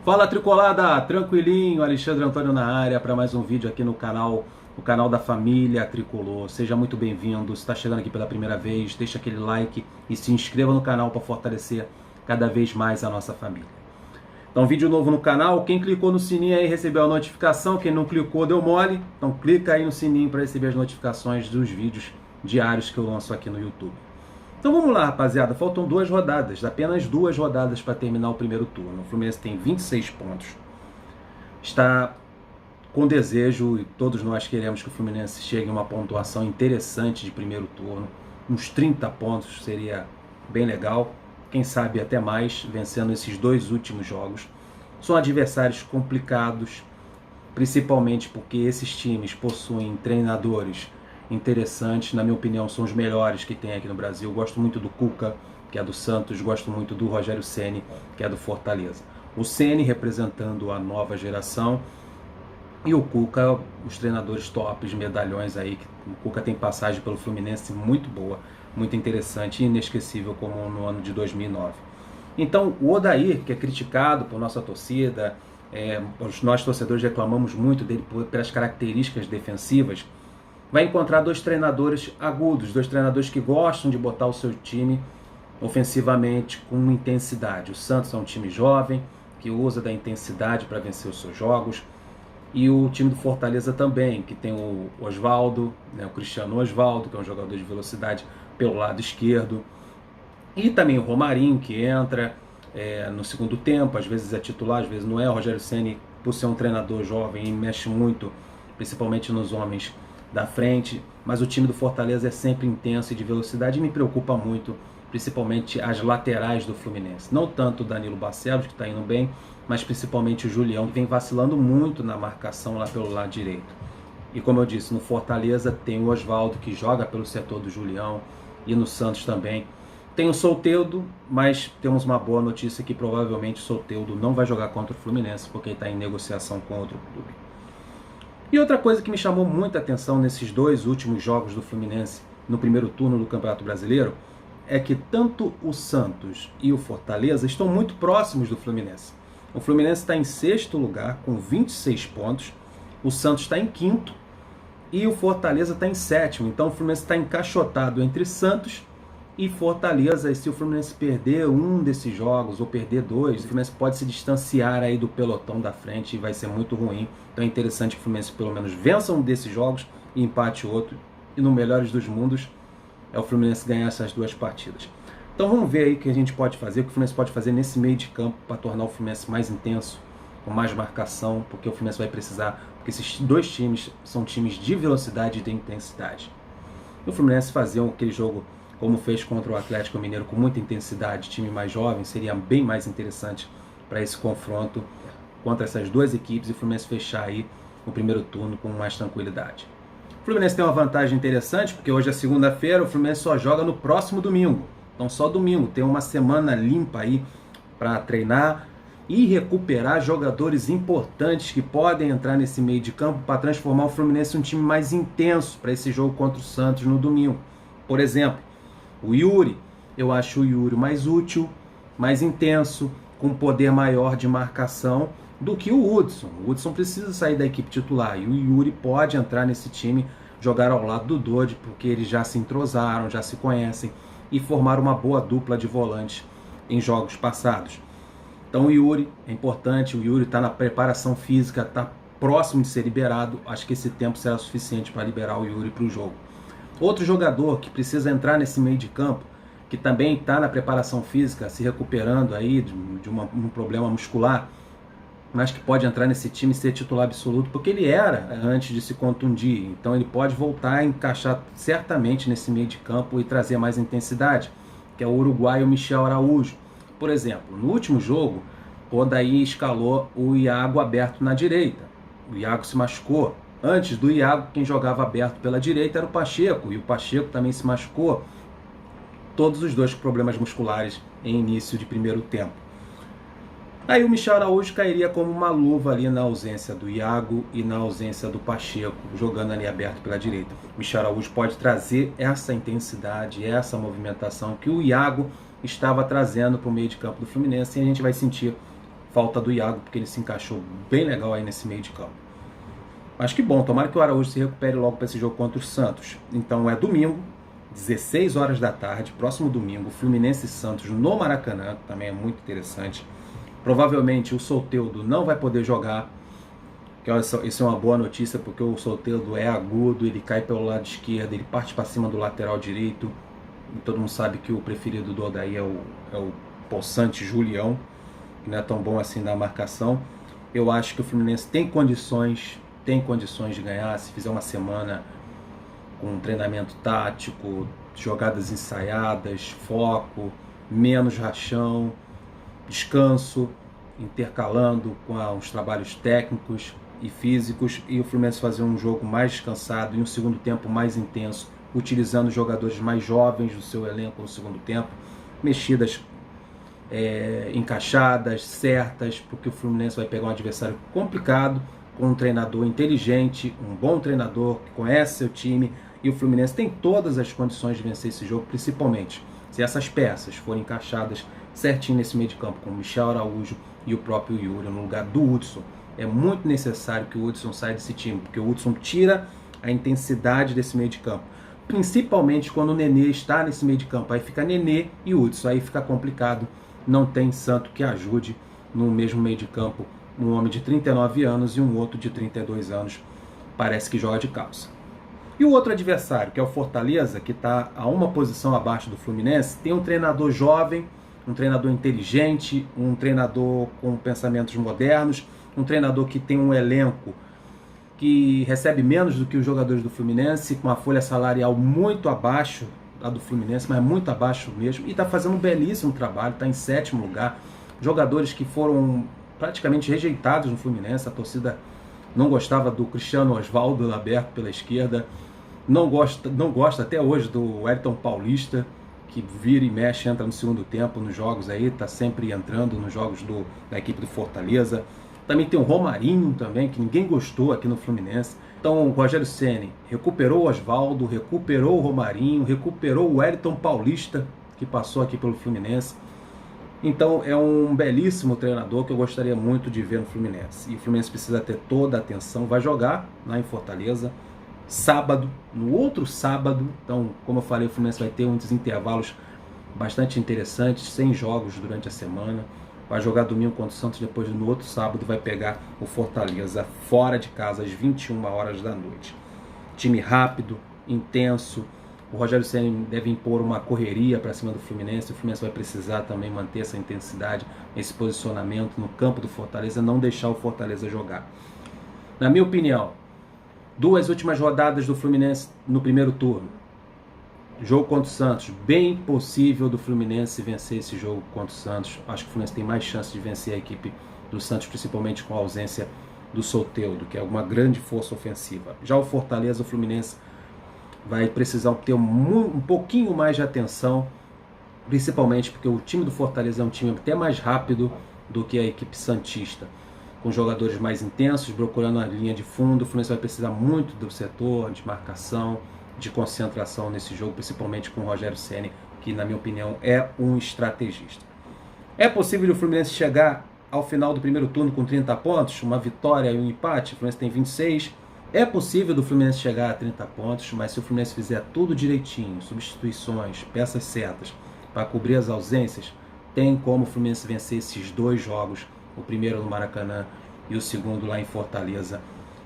Fala Tricolada, tranquilinho, Alexandre Antônio na área para mais um vídeo aqui no canal da família Tricolor. Seja muito bem-vindo, se está chegando aqui pela primeira vez, deixa aquele like e se inscreva no canal para fortalecer cada vez mais a nossa família. Então, vídeo novo no canal, quem clicou no sininho aí recebeu a notificação, quem não clicou deu mole, então clica aí no sininho para receber as notificações dos vídeos diários que eu lanço aqui no YouTube. Então vamos lá, rapaziada, faltam duas rodadas, apenas duas rodadas para terminar o primeiro turno. O Fluminense tem 26 pontos, está com desejo, e todos nós queremos que o Fluminense chegue a uma pontuação interessante de primeiro turno, uns 30 pontos seria bem legal, quem sabe até mais, vencendo esses dois últimos jogos. São adversários complicados, principalmente porque esses times possuem treinadores interessantes, na minha opinião são os melhores que tem aqui no Brasil. Eu gosto muito do Cuca, que é do Santos, gosto muito do Rogério Ceni, que é do Fortaleza. O Ceni representando a nova geração e o Cuca, os treinadores tops, medalhões aí. O Cuca tem passagem pelo Fluminense muito boa, muito interessante e inesquecível como no ano de 2009. Então o Odair, que é criticado por nossa torcida, nós torcedores reclamamos muito dele pelas características defensivas, vai encontrar dois treinadores agudos, dois treinadores que gostam de botar o seu time ofensivamente com intensidade. O Santos é um time jovem, que usa da intensidade para vencer os seus jogos, e o time do Fortaleza também, que tem o Osvaldo, né, o Cristiano Osvaldo, que é um jogador de velocidade pelo lado esquerdo, e também o Romarinho, que entra no segundo tempo, às vezes é titular, às vezes não é. O Rogério Ceni, por ser um treinador jovem, mexe muito, principalmente nos homens da frente, mas o time do Fortaleza é sempre intenso e de velocidade e me preocupa muito, principalmente as laterais do Fluminense. Não tanto o Danilo Barcelos, que está indo bem, mas principalmente o Julião, que vem vacilando muito na marcação lá pelo lado direito. E como eu disse, no Fortaleza tem o Osvaldo, que joga pelo setor do Julião, e no Santos também. Tem o Soteldo, mas temos uma boa notícia que provavelmente o Soteldo não vai jogar contra o Fluminense, porque ele está em negociação com outro clube. E outra coisa que me chamou muita atenção nesses dois últimos jogos do Fluminense no primeiro turno do Campeonato Brasileiro é que tanto o Santos e o Fortaleza estão muito próximos do Fluminense. O Fluminense está em sexto lugar com 26 pontos, o Santos está em quinto e o Fortaleza está em sétimo. Então o Fluminense está encaixotado entre Santos e Fortaleza, e se o Fluminense perder um desses jogos ou perder dois, o Fluminense pode se distanciar aí do pelotão da frente e vai ser muito ruim. Então é interessante que o Fluminense pelo menos vença um desses jogos e empate outro, e no melhores dos mundos é o Fluminense ganhar essas duas partidas. Então vamos ver aí o que a gente pode fazer, o que o Fluminense pode fazer nesse meio de campo para tornar o Fluminense mais intenso, com mais marcação, porque o Fluminense vai precisar, porque esses dois times são times de velocidade e de intensidade. E o Fluminense fazer aquele jogo como fez contra o Atlético Mineiro, com muita intensidade, time mais jovem, seria bem mais interessante para esse confronto contra essas duas equipes, e o Fluminense fechar aí o primeiro turno com mais tranquilidade. O Fluminense tem uma vantagem interessante, porque hoje é segunda-feira, o Fluminense só joga no próximo domingo. Então só domingo, tem uma semana limpa aí para treinar e recuperar jogadores importantes que podem entrar nesse meio de campo para transformar o Fluminense em um time mais intenso para esse jogo contra o Santos no domingo. Por exemplo, o Yuri, eu acho o Yuri mais útil, mais intenso, com poder maior de marcação do que o Hudson. O Hudson precisa sair da equipe titular e o Yuri pode entrar nesse time, jogar ao lado do Dodi, porque eles já se entrosaram, já se conhecem e formaram uma boa dupla de volantes em jogos passados. Então o Yuri é importante, o Yuri está na preparação física, está próximo de ser liberado, acho que esse tempo será suficiente para liberar o Yuri para o jogo. Outro jogador que precisa entrar nesse meio de campo, que também está na preparação física, se recuperando aí de um problema muscular, mas que pode entrar nesse time e ser titular absoluto, porque ele era antes de se contundir. Então ele pode voltar a encaixar certamente nesse meio de campo e trazer mais intensidade, que é o uruguaio Michel Araújo. Por exemplo, no último jogo, o Odair escalou o Iago aberto na direita. O Iago se machucou. Antes do Iago, quem jogava aberto pela direita era o Pacheco, e o Pacheco também se machucou. Todos os dois com problemas musculares em início de primeiro tempo. Aí o Michel Araújo cairia como uma luva ali na ausência do Iago e na ausência do Pacheco, jogando ali aberto pela direita. O Michel Araújo pode trazer essa intensidade, essa movimentação que o Iago estava trazendo para o meio de campo do Fluminense, e a gente vai sentir falta do Iago, porque ele se encaixou bem legal aí nesse meio de campo. Mas que bom, tomara que o Araújo se recupere logo para esse jogo contra o Santos. Então é domingo, 16 horas da tarde, próximo domingo, Fluminense e Santos no Maracanã, que também é muito interessante. Provavelmente o Soteldo não vai poder jogar, que isso é uma boa notícia, porque o Soteldo é agudo, ele cai pelo lado esquerdo, ele parte para cima do lateral direito. E todo mundo sabe que o preferido do Odaí é o possante Julião, que não é tão bom assim na marcação. Eu acho que o Fluminense tem condições de ganhar, se fizer uma semana com um treinamento tático, jogadas ensaiadas, foco, menos rachão, descanso, intercalando com os trabalhos técnicos e físicos, e o Fluminense fazer um jogo mais descansado e um segundo tempo mais intenso, utilizando jogadores mais jovens do seu elenco no segundo tempo, mexidas encaixadas, certas, porque o Fluminense vai pegar um adversário complicado, com um treinador inteligente, um bom treinador que conhece seu time, e o Fluminense tem todas as condições de vencer esse jogo, principalmente se essas peças forem encaixadas certinho nesse meio de campo, com o Michel Araújo e o próprio Yuri no lugar do Hudson. É muito necessário que o Hudson saia desse time, porque o Hudson tira a intensidade desse meio de campo, principalmente quando o Nenê está nesse meio de campo. Aí fica Nenê e Hudson, aí fica complicado, não tem santo que ajude no mesmo meio de campo um homem de 39 anos e um outro de 32 anos, parece que joga de calça. E o outro adversário, que é o Fortaleza, que está a uma posição abaixo do Fluminense, tem um treinador jovem, um treinador inteligente, um treinador com pensamentos modernos, um treinador que tem um elenco que recebe menos do que os jogadores do Fluminense, com uma folha salarial muito abaixo da do Fluminense, mas muito abaixo mesmo, e está fazendo um belíssimo trabalho, está em 7º lugar. Jogadores que foram praticamente rejeitados no Fluminense, a torcida não gostava do Cristiano Osvaldo aberto pela esquerda, não gosta até hoje do Wellington Paulista, que vira e mexe, entra no segundo tempo nos jogos aí, está sempre entrando nos jogos da equipe do Fortaleza. Também tem o Romarinho também, que ninguém gostou aqui no Fluminense. Então o Rogério Ceni recuperou o Osvaldo, recuperou o Romarinho, recuperou o Wellington Paulista, que passou aqui pelo Fluminense. Então é um belíssimo treinador que eu gostaria muito de ver no Fluminense. E o Fluminense precisa ter toda a atenção. Vai jogar lá em Fortaleza, sábado, no outro sábado. Então, como eu falei, o Fluminense vai ter uns intervalos bastante interessantes, 100 jogos durante a semana. Vai jogar domingo contra o Santos, depois no outro sábado vai pegar o Fortaleza fora de casa às 21 horas da noite. Time rápido, intenso. O Rogério Ceni deve impor uma correria para cima do Fluminense. O Fluminense vai precisar também manter essa intensidade, esse posicionamento no campo do Fortaleza, não deixar o Fortaleza jogar. Na minha opinião, 2 últimas rodadas do Fluminense no primeiro turno. Jogo contra o Santos, bem possível do Fluminense vencer esse jogo contra o Santos. Acho que o Fluminense tem mais chance de vencer a equipe do Santos, principalmente com a ausência do Soteldo, que é uma grande força ofensiva. Já o Fortaleza, o Fluminense vai precisar ter um pouquinho mais de atenção, principalmente porque o time do Fortaleza é um time até mais rápido do que a equipe santista, com jogadores mais intensos, procurando a linha de fundo. O Fluminense vai precisar muito do setor de marcação, de concentração nesse jogo, principalmente com o Rogério Ceni, que na minha opinião é um estrategista. É possível o Fluminense chegar ao final do primeiro turno com 30 pontos, uma vitória e um empate? O Fluminense tem 26. É possível do Fluminense chegar a 30 pontos, mas se o Fluminense fizer tudo direitinho, substituições, peças certas, para cobrir as ausências, tem como o Fluminense vencer esses 2 jogos, o primeiro no Maracanã e o segundo lá em Fortaleza,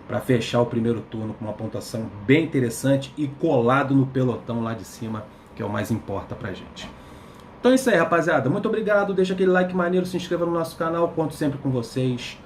para fechar o primeiro turno com uma pontuação bem interessante e colado no pelotão lá de cima, que é o mais importa pra gente. Então é isso aí, rapaziada. Muito obrigado. Deixa aquele like maneiro, se inscreva no nosso canal. Conto sempre com vocês.